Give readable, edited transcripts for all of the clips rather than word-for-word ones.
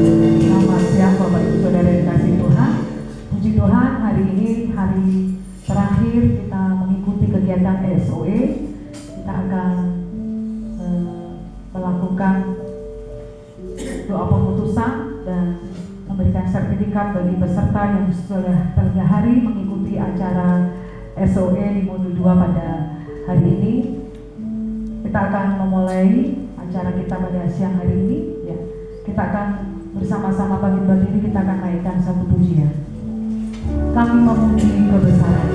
Selamat siang Bapak Ibu Saudara yang dikasihi Tuhan. Puji Tuhan, hari ini hari terakhir kita mengikuti kegiatan ESOE. Kita akan melakukan doa pemutusan dan memberikan sertifikat bagi peserta yang sudah 3 hari mengikuti acara SOE di modul 2 pada hari ini. Kita akan memulai acara kita pada siang hari ini. Ya, kita akan bersama-sama bagi-bagi ini kita akan naikkan satu pujian. Kami memuji kebesaran.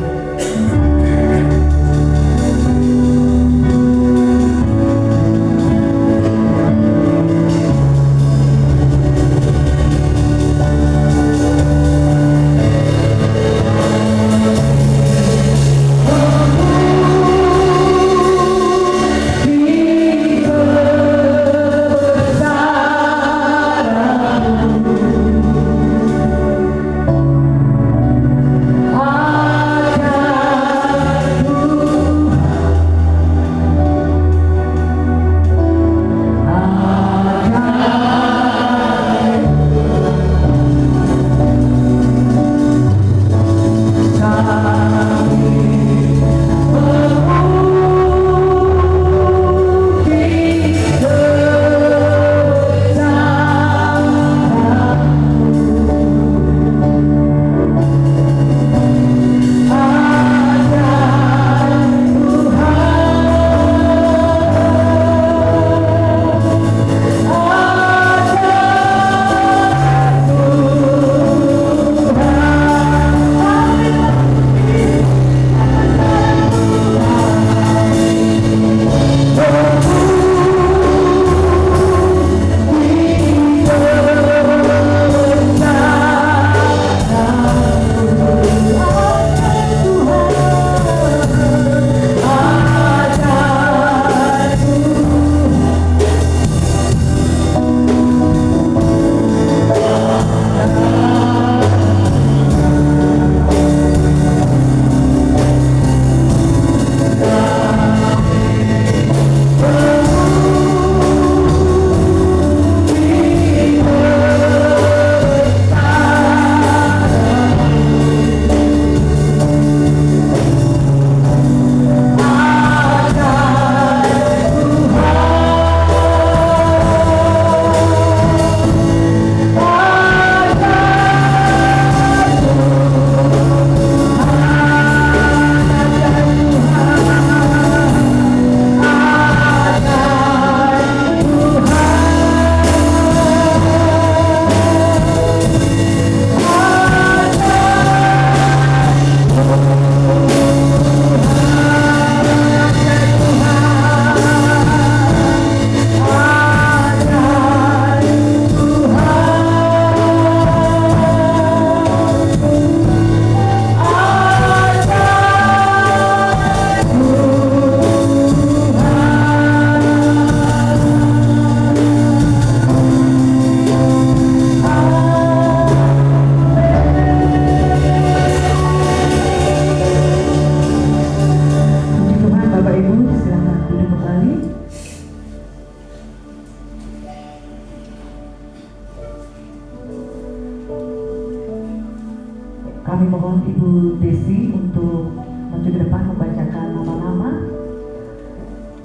Kami mohon Ibu Desi untuk maju ke depan membacakan nama-nama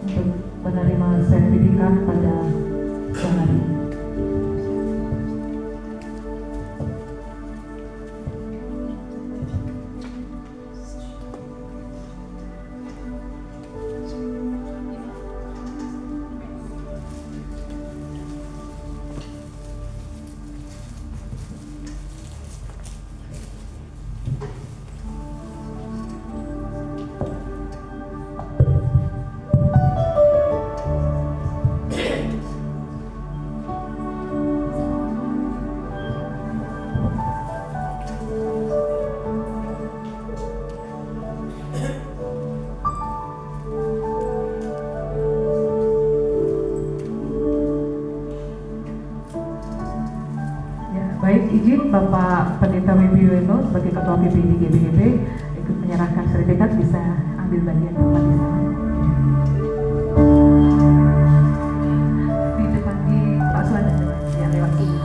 untuk menerima sertifikat pada siang hari ini. Baik, izin Bapak Pendeta Wibiweno sebagai Ketua PPD GBGB ikut menyerahkan sertifikat, bisa ambil bagian Bapak di sana. Di depan di Pak Suwan ya, lewat sini.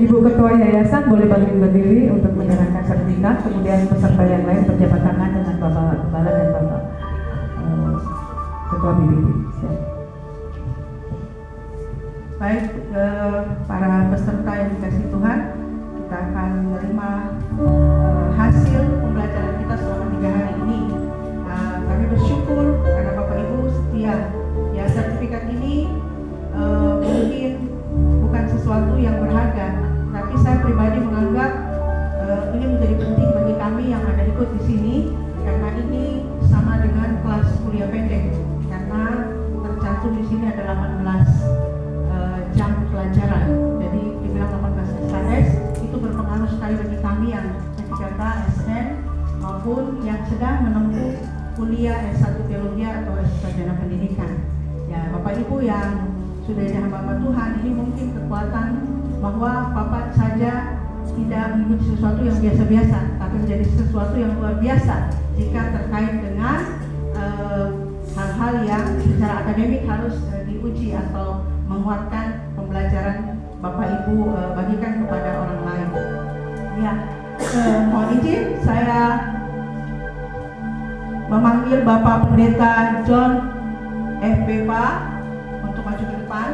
Ibu Ketua Yayasan boleh berdiri untuk menyerahkan sertifikat, kemudian peserta yang lain berjabat tangan dengan Bapak Gembala dan Bapak Ketua BBB. Baik, para peserta yang dikasih Tuhan, kita akan menerima hasil pembelajaran kita selama 3 hari ini. Kami bersyukur karena Bapak Ibu setia. Ya, sertifikat ini mungkin bukan sesuatu yang berharga, tapi saya pribadi menganggap ini menjadi penting bagi kami yang ada ikut di sini, karena ini sama dengan kelas kuliah pendek, karena tercantum di sini ada 18 jam pelajaran. Jadi dibilang 18 SKS itu berpengaruh sekali bagi kami yang C3K, SN maupun yang sedang menempuh kuliah S1 Teologi atau S1 Sarjana Pendidikan. Ya, Bapak Ibu yang sudah jadi hamba Tuhan, ini mungkin kekuatan bahwa Bapak saja tidak mengikuti sesuatu yang biasa-biasa, tapi menjadi sesuatu yang luar biasa jika terkait dengan hal-hal yang secara akademik harus diuji atau menguatkan pembelajaran Bapak Ibu bagikan kepada orang lain. Ya, mohon izin saya memanggil Bapak Pendeta John FBP untuk maju ke depan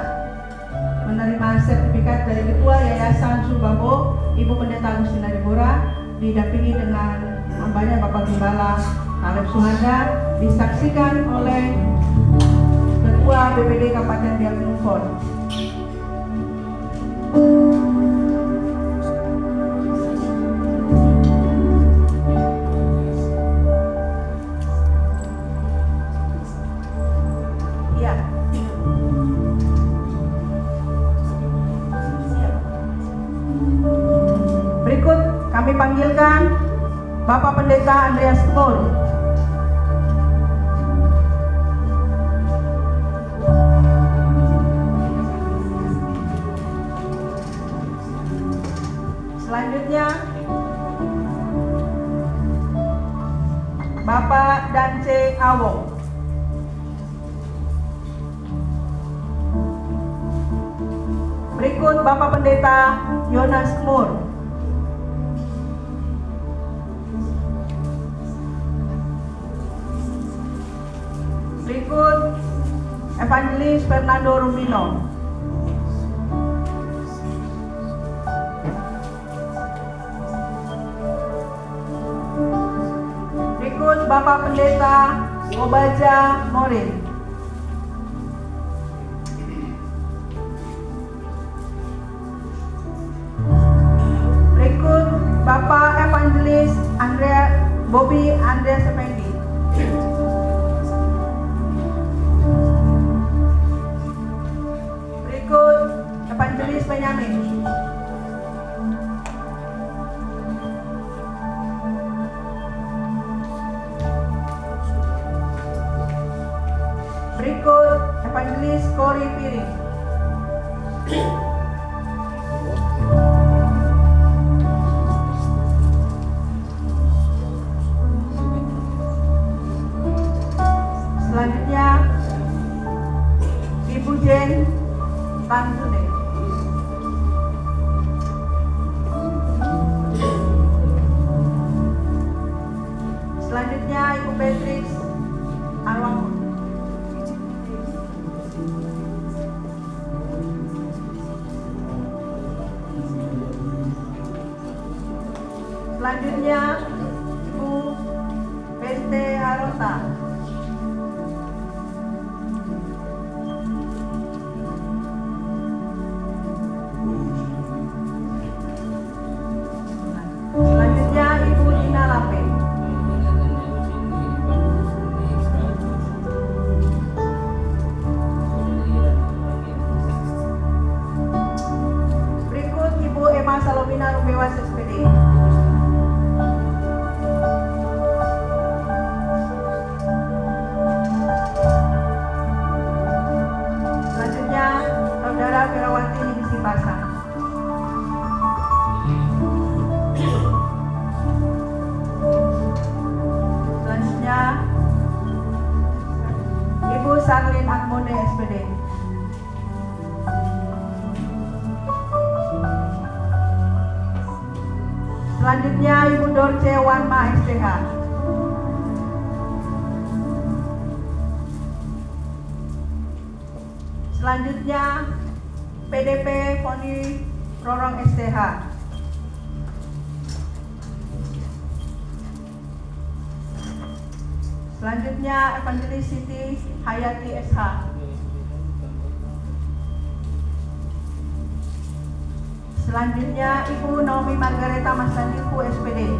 menerima sertifikat dari Ketua Yayasan Surbabo, Ibu Pendeta Agustina Deborah, didampingi dengan hambanya Bapak Gembala Caleb Suhanda, disaksikan oleh Ketua BPD Kabupaten Biak Numfor. Berikut kami panggilkan Bapak Pendeta Andreas Kemur. Selanjutnya Bapak Dance Awong. Berikut Bapak Pendeta Yonas Kemur. Berikut Evangelis Fernando Rubino. Berikut Bapak Pendeta Obaja Morin. Berikut Bapak Evangelis Bobby Andrea Sependi. Berikut Evangelis Benyamin. Berikut Evangelis Cory Piring. Selanjutnya Ibu Jen Tansune. Selanjutnya Ibu Beatrix Arwangun. Selanjutnya Ibu Beste Arota. Selanjutnya Ibu Dina Lape. Berikut Ibu Emma Salomina Rubewas SPD. Selanjutnya Saudara Ferawati Divisi Pasang. Selanjutnya Ibu Sarlin Akmone SPD. Dorce Wanma STH. Selanjutnya PDP Poni Rorong STH. Selanjutnya Evangelis Siti Hayati SH. Selanjutnya Ibu Naomi Margareta Masaniku SPD.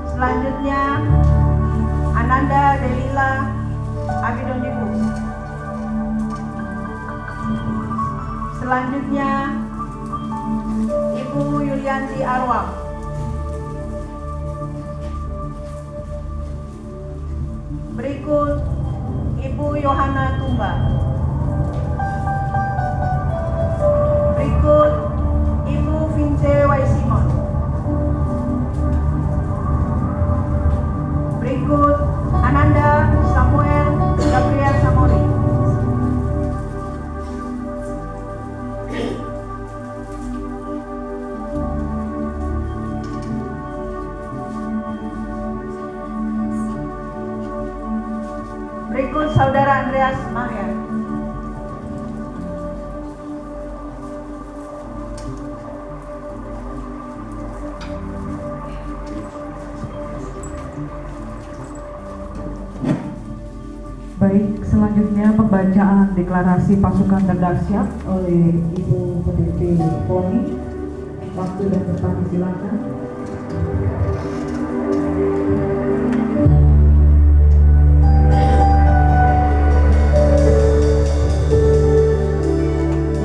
Selanjutnya Ananda Delila Abidoniku. Selanjutnya Ibu Yulianti Arwam. Berikut Ibu Yohana Tumba. Berikut Ibu Vince Waisimon. Berikut Ananda Samuel Gabriel Samori. Berikut Saudara Andreas Maher. Baik, selanjutnya pembacaan deklarasi pasukan terdahsyat oleh Ibu PDP Poni. Waktu dan tempat disilakan.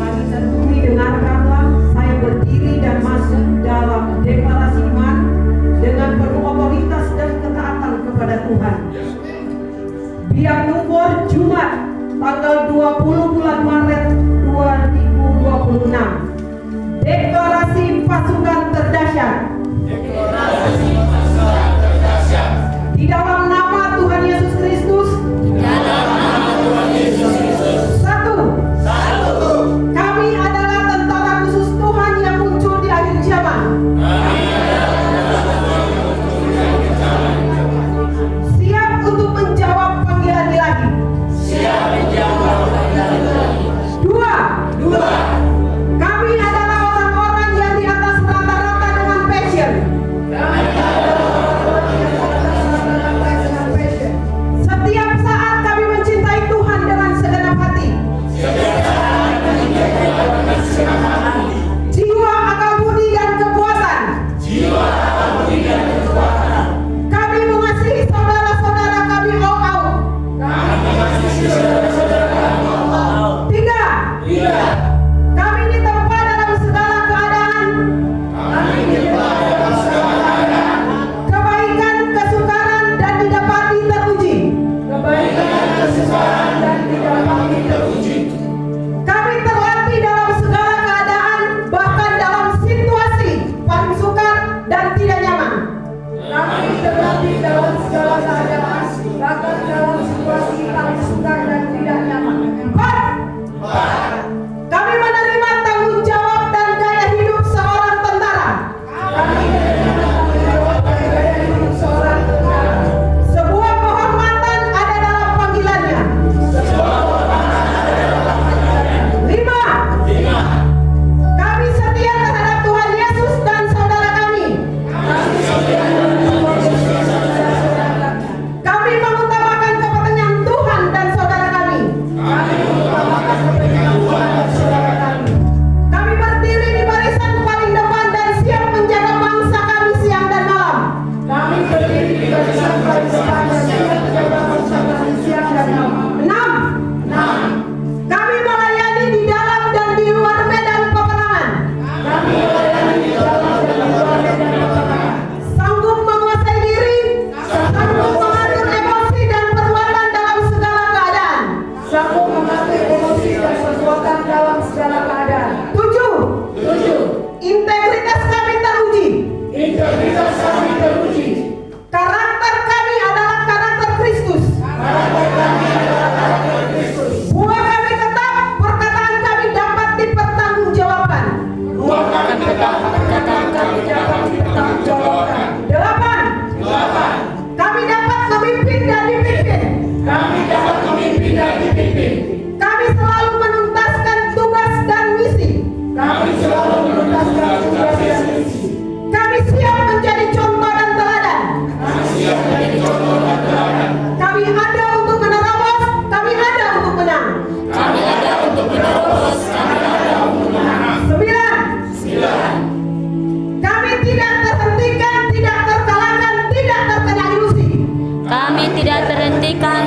Langit dan bumi, dengarkanlah, saya berdiri dan masuk dalam deklarasi iman dengan penuh otoritas dan ketaatan kepada Tuhan. Biak Numfor, Jumat, tanggal 20 bulan Maret 2026. Deklarasi pasukan terdahsyat. Deklarasi pasukan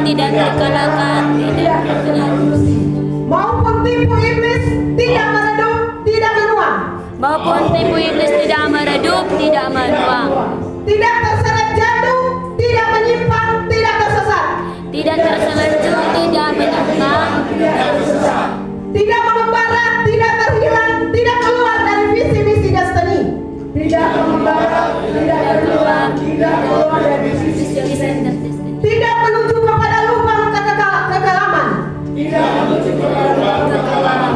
tidak terkalahkan, tidak terkalahkan. Maupun tipu iblis tidak meredup, tidak menuang. Maupun tipu iblis tidak meredup, tidak menuang. Tidak terseret jatuh, tidak menyimpang, tidak tersesat. Tidak terseluncup, tidak menyimpang, tidak tersesat. Tidak mengembara, tidak terhilang, tidak keluar dari visi-misi destiny. Tidak mengembara, tidak terhilang, tidak keluar dari visi-misi destiny. Tidak menuju kepada lubang kekelaman. Tidak menuju kepada lubang kekelaman.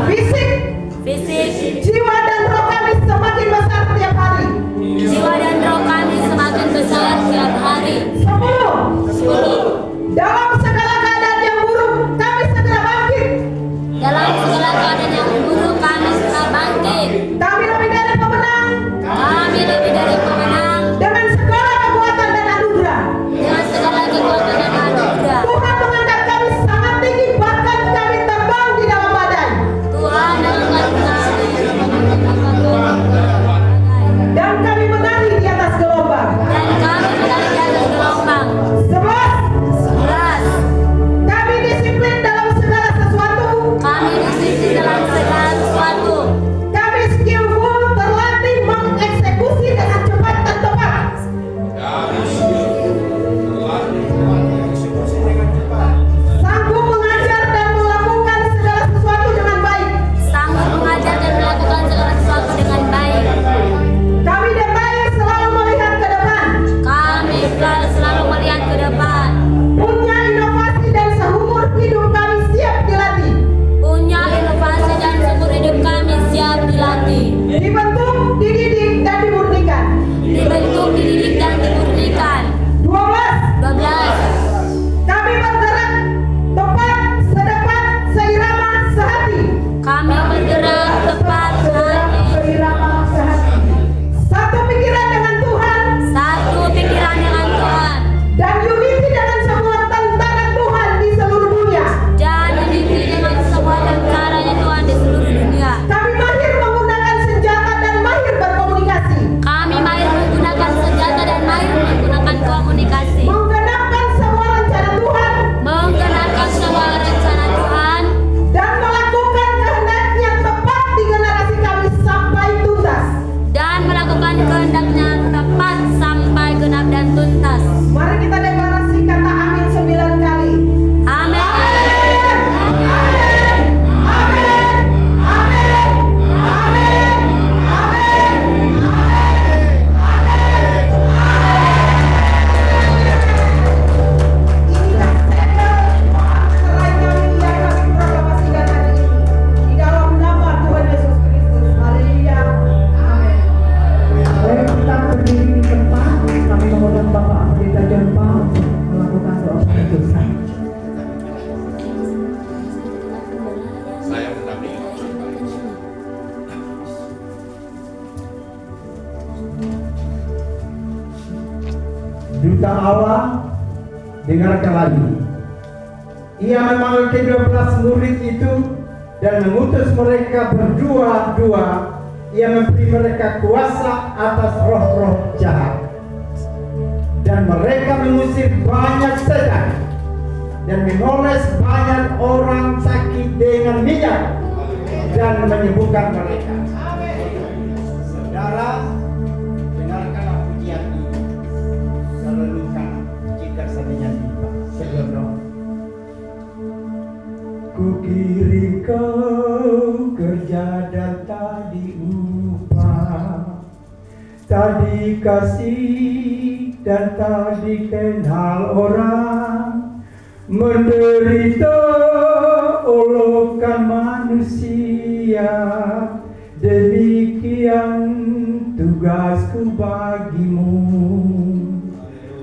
Fisik, jiwa dan roh kami semakin besar tiap hari. Jiwa dan roh kami semakin besar tiap hari. 10. Dalam segala keadaan yang buruk, kami segera bangkit. Dalam segala keadaan yang buruk kami segera bangkit. Kami lebih dari pemenang. Kami lebih dari pemenang. Dengan segala kekuatan dan anugerah. Dengan segala kekuatan dan anugerah. Tuhan mengangkat kami sangat tinggi, bahkan kami terbang di dalam badai. Tuhan mengangkat kami Dan kami menari di atas gelombang. dan kami menari di atas gelombang. 11. Kami disiplin dalam segala sesuatu. Kami disiplin dalam segala sesuatu. Kami skillful, terlatih mengeksekusi dengan cepat dan tepat. Sanggup mengajar dan melakukan segala sesuatu dengan baik. Sanggup mengajar dan melakukan segala sesuatu dengan baik. Kami detail selalu melihat ke depan. Kami selalu melihat ke depan. Punya inovasi dan seumur hidup kami siap dilatih. Punya inovasi dan seumur hidup kami siap dilatih. Dibentuk, dididik, dan dimurnikan. Dibentuk, dididik, dan dimurnikan. 12. Kami bergerak tepat, sedepat, seirama, sehati. Kami bergerak tepat hati. Satu pikiran dengan Tuhan Satu pikiran dengan Tuhan. dan unity dengan semua tentara Tuhan di seluruh dunia. Dan unity dengan semua tentaranya Tuhan di seluruh dunia. Kami mahir menggunakan senjata dan mahir berkomunikasi. Kami mahir menggunakan senjata dan mahir menggunakan komunikasi. Menggenapkan semua rencana Tuhan Menggerakkan semua rencana Tuhan dan melakukan kehendaknya tepat di generasi kami sampai tuntas. dan melakukan kehendaknya tepat sampai genap dan tuntas. Mari kita deklarasi kata amin 9 kali. Amin. Inilah serai kami yang kami proklamasikan hari ini. Di dalam nama Tuhan Yesus Kristus. Haleluya. Amin. Baik, kita berdiri di tempat. Kami mengundang Bapak Pendeta John Paul untuk melakukan doa penebusan. Saya mendampingi. Duta Allah, dengarkan lagi. Ia memanggil ke-12 murid itu dan mengutus mereka berdua-dua. Ia memberi mereka kuasa atas roh-roh jahat. Dan mereka mengusir banyak setan dan memoles banyak orang sakit dengan minyak dan menyembuhkan mereka. Saudara, dengarkanlah pujian ini. Selalukan jika sebenarnya tiba. Sebelum doa. Ku kirim kau kerja dan tak diupah, tak dikasih dan tak dikenal orang, menderita olokkan manusia. Demikian tugasku bagimu.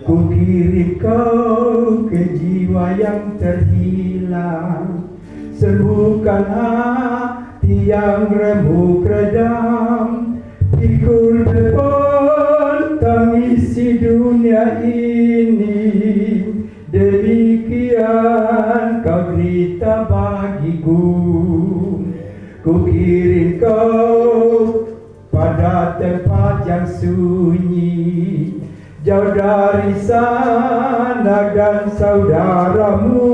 Ku kirim kau ke jiwa yang terhilang, sembuhkan hati yang remuk redam, pikul beban tangisi dunia ini. Demikian kau berita bagiku. Ku kirim kau pada tempat yang sunyi, jauh dari sana dan saudaramu,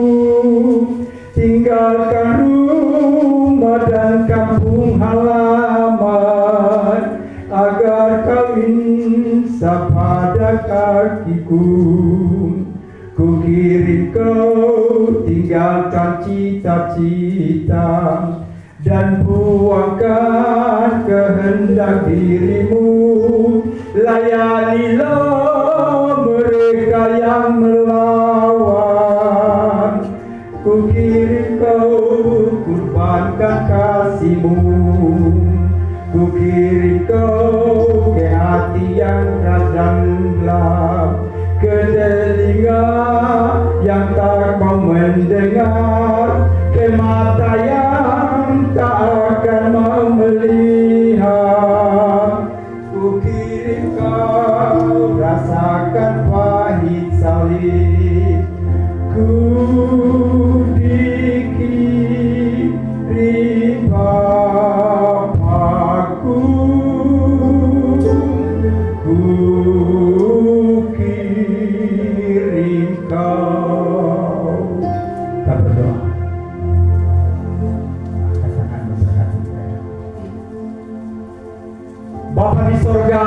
tinggalkan rumah dan kampung halaman, agar kawin pada kakiku. Ku kirim kau tinggalkan cita-cita dan buangkan kehendak dirimu. Layanilah mereka yang melawan. Ku kirim kau kurbankan kasihmu. Ku kirim kau ke hati yang keras dan gelap, ke telinga yang tak mau mendengar, ke mata yang tak akan mau melihat. Ku kirim kau rasakan pahit salib. Ku dikirim Bapakku, ku kirim kau. Kita berdoa. Katakan bersama kita. Bapa di sorga,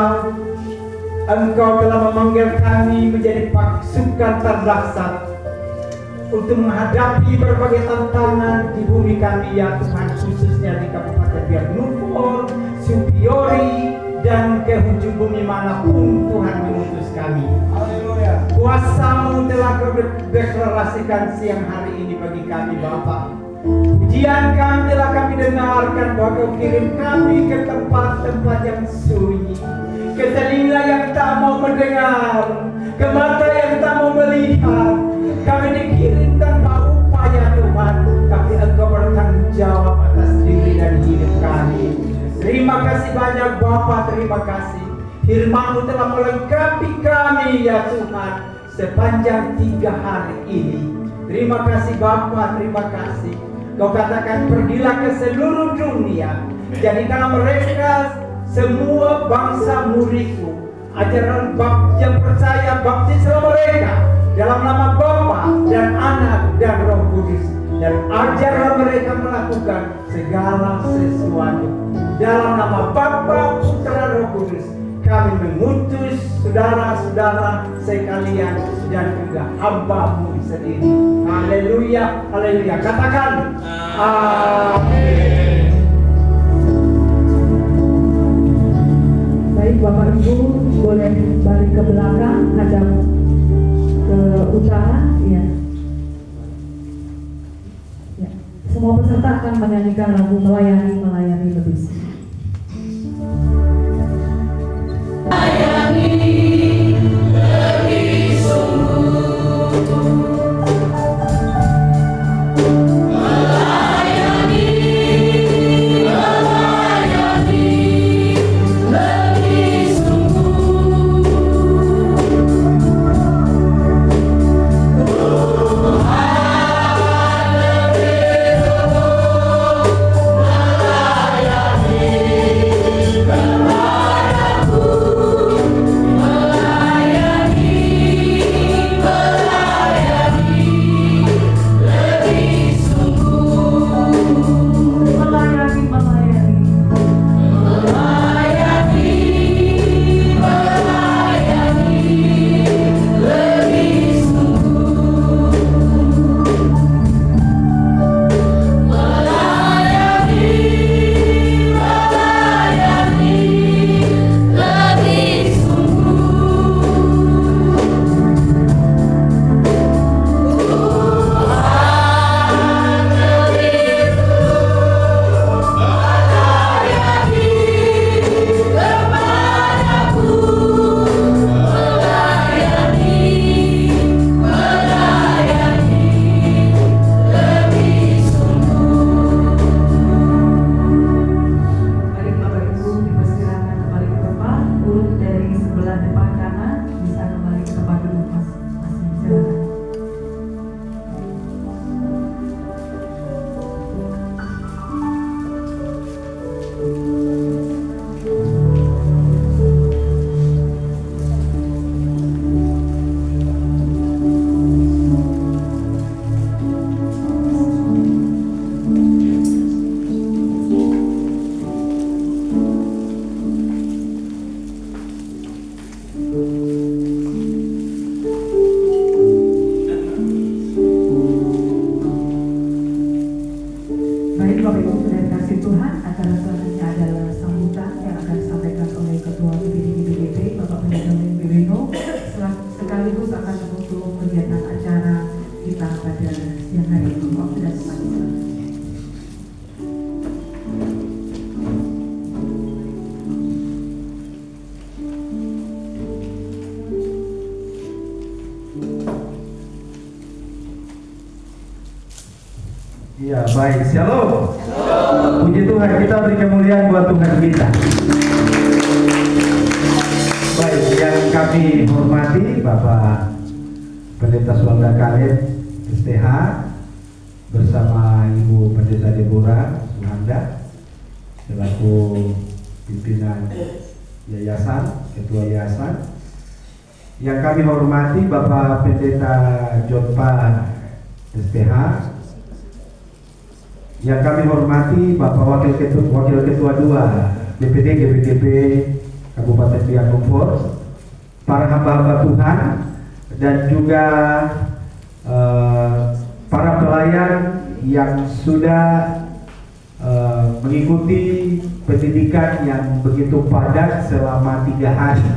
Engkau telah memanggil kami menjadi pasukan terdahsyat untuk menghadapi berbagai tantangan di bumi kami, ya Tuhan, khususnya di Kabupaten Biak Numfor, Supiori, dan ke ujung bumi manapun Tuhan mengutus kami. Haleluya. Kuasa-Mu telah Kau deklarasikan siang hari ini bagi kami, Bapa. Pujian kami telah kami dengarkan bahwa Kau kirim kami ke tempat-tempat yang sunyi, ke telinga yang tak mau mendengar, ke mata yang tak mau melihat. Kami dikirim tanpa upaya, Tuhan, tapi Engkau bertanggung jawab atas diri dan hidup kami. Terima kasih banyak, Bapa, terima kasih. Firman-Mu telah melengkapi kami, ya Tuhan, sepanjang 3 hari ini. Terima kasih, Bapa, terima kasih. Kau katakan, pergilah ke seluruh dunia, jadikanlah mereka semua bangsa muridku. Ajaran yang percaya, baptislah mereka dalam nama Bapa dan Anak dan Roh Kudus, dan ajarlah mereka melakukan segala sesuatu. Dalam nama Bapa, Putra, Roh Kudus, kami mengutus saudara-saudara sekalian dan juga hamba-Mu sendiri. Haleluya, haleluya. Katakan amin. Baik, Bapak Ibu boleh balik ke belakang, hadap ke utara, ya. Ya. Semua peserta akan menyanyikan lagu Melayani, Melayani Lebih. Melayani pada siang hari ini. Waktu dan tempat kita. Ya, baik. Shalom. Puji Tuhan, kita beri kemuliaan buat Tuhan kita. Baik, yang kami hormati Bapak Pendeta Suanda Kaleb STH bersama Ibu Pendeta Deborah Suhanda selaku pimpinan yayasan, ketua yayasan. Yang kami hormati Bapak Pendeta Jotpa STH. Yang kami hormati Bapak Wakil Ketua 2 BPD GBDP Kabupaten Biak Numfor, para hamba-hamba Tuhan, dan juga para pelayan yang sudah mengikuti pendidikan yang begitu padat selama 3 hari.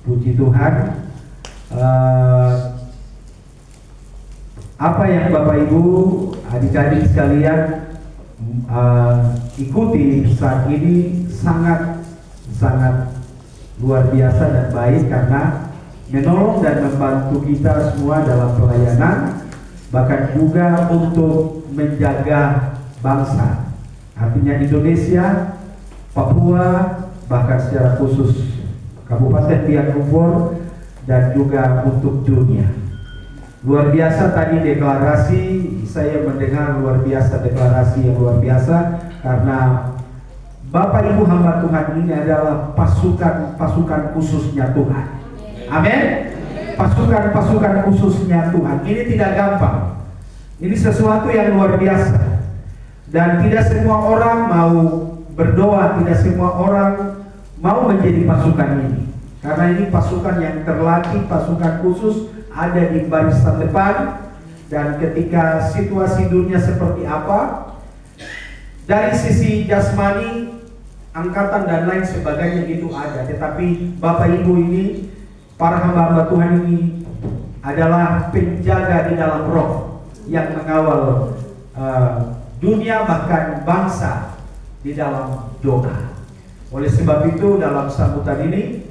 Puji Tuhan. Apa yang Bapak Ibu, adik-adik sekalian ikuti saat ini sangat luar biasa dan baik, karena menolong dan membantu kita semua dalam pelayanan, bahkan juga untuk menjaga bangsa, artinya Indonesia, Papua, bahkan secara khusus Kabupaten Biak Numfor, dan juga untuk dunia. Luar biasa tadi deklarasi, saya mendengar luar biasa, deklarasi yang luar biasa, karena Bapak Ibu hamba Tuhan ini adalah pasukan khususnya Tuhan. Amin. Pasukan khususnya Tuhan. Ini tidak gampang. Ini sesuatu yang luar biasa. Dan tidak semua orang mau berdoa, tidak semua orang mau menjadi pasukan ini. Karena ini pasukan yang terlatih, pasukan khusus, ada di barisan depan. Dan ketika situasi dunia seperti apa, dari sisi jasmani, angkatan dan lain sebagainya itu ada, tetapi Bapak Ibu ini, para hamba-hamba Tuhan ini adalah penjaga di dalam roh yang mengawal dunia, bahkan bangsa di dalam doa. Oleh sebab itu dalam sambutan ini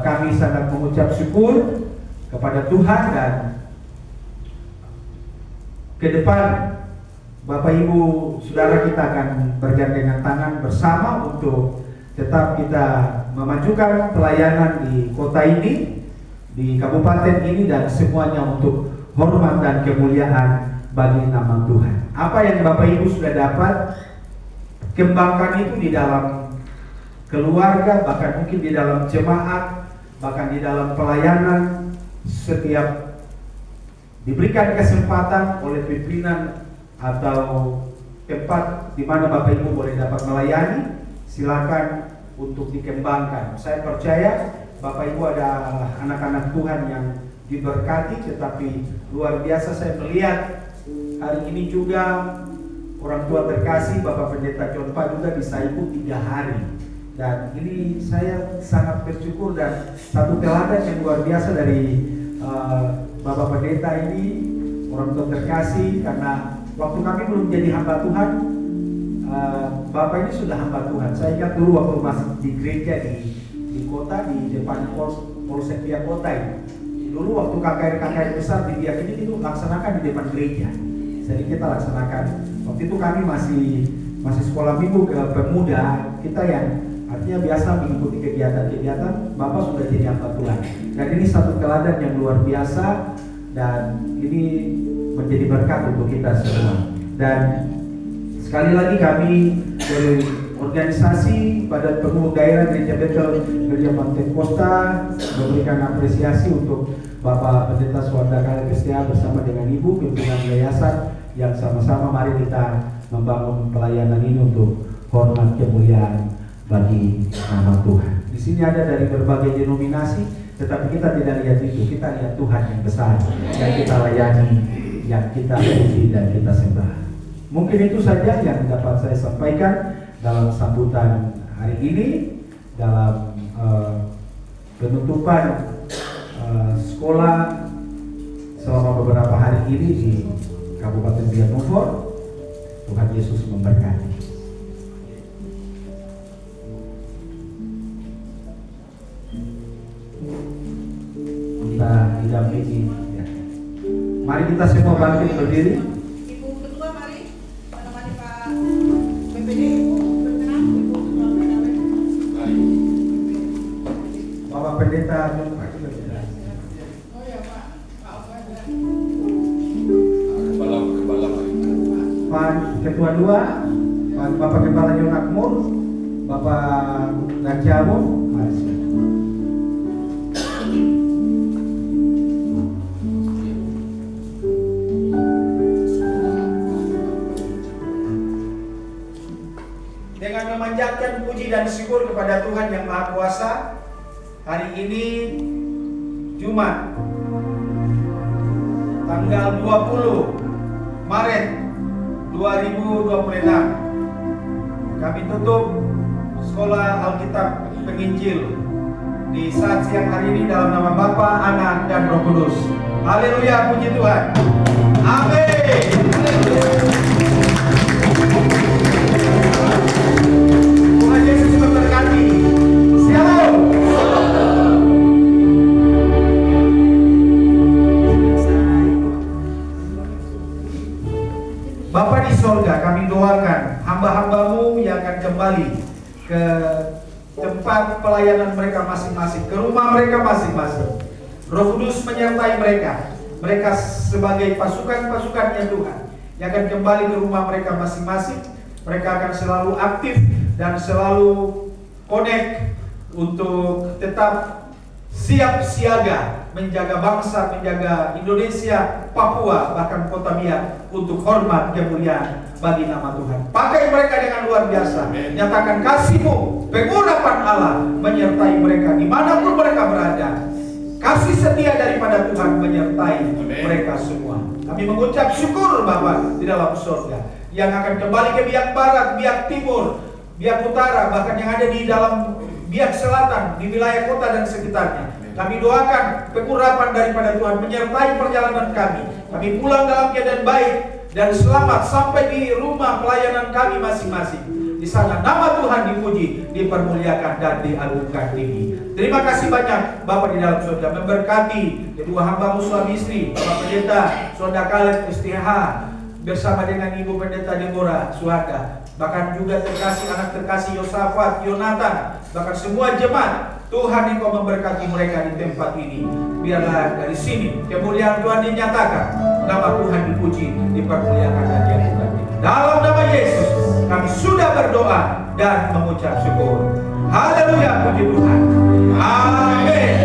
kami sangat mengucap syukur kepada Tuhan, dan ke depan Bapak Ibu Saudara kita akan bergandengan tangan bersama untuk tetap kita memajukan pelayanan di kota ini, di kabupaten ini, dan semuanya untuk hormat dan kemuliaan bagi nama Tuhan. Apa yang Bapak Ibu sudah dapat, kembangkan itu di dalam keluarga, bahkan mungkin di dalam jemaat, bahkan di dalam pelayanan. Setiap diberikan kesempatan oleh pimpinan atau tempat di mana Bapak Ibu boleh dapat melayani, silakan untuk dikembangkan. Saya percaya Bapak Ibu adalah anak-anak Tuhan yang diberkati, tetapi luar biasa saya melihat hari ini juga orang tua terkasih Bapak Pendeta Jotpa juga bisa ikut 3 hari. Dan ini saya sangat bersyukur, dan satu teladan yang luar biasa dari Bapak Pendeta ini, orang tua terkasih, karena waktu kami belum jadi hamba Tuhan, Bapak ini sudah hamba Tuhan. Saya ingat dulu waktu masih di gereja di kota, di depan Polsek Biak Kota ini. Dulu waktu KKR besar di Biak ini itu laksanakan di depan gereja. Jadi kita laksanakan. Waktu itu kami masih sekolah minggu ke pemuda, kita yang artinya biasa mengikuti kegiatan-kegiatan. Bapak sudah jadi hamba Tuhan. Dan ini satu teladan yang luar biasa, dan ini menjadi berkat untuk kita semua. Dan sekali lagi kami dari organisasi Badan Pengurus Daerah Gereja Betel Gereja Pantai Kosta memberikan apresiasi untuk Bapak Pendeta Suanda Kaleb STH bersama dengan Ibu pimpinan yayasan, yang sama-sama mari kita membangun pelayanan ini untuk hormat kemuliaan bagi nama Tuhan. Di sini ada dari berbagai denominasi, tetapi kita tidak lihat itu, kita lihat Tuhan yang besar yang kita layani, yang kita puji dan kita sembah. Mungkin itu saja yang dapat saya sampaikan dalam sambutan hari ini, dalam penutupan sekolah selama beberapa hari ini di Kabupaten Bianovo. Tuhan Yesus memberkati. Kita didampingi ya. Mari kita semua bangkit berdiri. Ibu Ketua, mari menemani Pak PPD. Berkenan, Ibu Ketua PKW. Bapak Pendeta Pak Ketua 2, Bapak Kepala Yonakmur, Bapak Najamo, mari. Dengan memanjatkan puji dan syukur kepada Tuhan yang Maha Kuasa, hari ini Jumat tanggal 20 Maret 2026 kami tutup Sekolah Alkitab Penginjil di saat siang hari ini dalam nama Bapa, Anak, dan Roh Kudus. Haleluya, puji Tuhan. Amin. Tuhan Yesus memberkati. Shalom. Bapa di sorga, kami doakan hamba-hambamu yang akan kembali ke tempat pelayanan mereka masing-masing, ke rumah mereka masing-masing. Roh Kudus menyertai mereka. Mereka sebagai pasukan-pasukannya Tuhan yang akan kembali ke rumah mereka masing-masing. Mereka akan selalu aktif dan selalu connect untuk tetap siap siaga menjaga bangsa, menjaga Indonesia, Papua, bahkan Kota Biak untuk hormat kemuliaan bagi nama Tuhan. Pakai mereka dengan luar biasa. Nyatakan kasih-Mu, pengurapan Allah menyertai mereka dimanapun mereka berada. Kasih setia daripada Tuhan menyertai mereka semua. Kami mengucap syukur Bapa di dalam surga yang akan kembali ke Biak Barat, Biak Timur, Biak Utara, bahkan yang ada di dalam Biak Selatan, di wilayah kota dan sekitarnya. Kami doakan pengurapan daripada Tuhan menyertai perjalanan kami. Kami pulang dalam keadaan baik dan selamat sampai di rumah pelayanan kami masing-masing. Di sana nama Tuhan dipuji, dipermuliakan, dan diagungkan tinggi. Terima kasih banyak Bapak di dalam surga memberkati kedua hamba-Mu suami istri, Bapak Pendeta Saudara Kaleb STH bersama dengan Ibu Pendeta Deborah Suhada, bahkan juga terkasih anak terkasih Yosafat, Yonatan, bahkan semua jemaat. Tuhan Engkau memberkati mereka di tempat ini. Biarlah dari sini kemuliaan Tuhan dinyatakan, nama Tuhan dipuji, dipermuliakan, dan diagungkan. Dalam nama Yesus kami sudah berdoa dan mengucap syukur. Haleluya, puji Tuhan. Amin.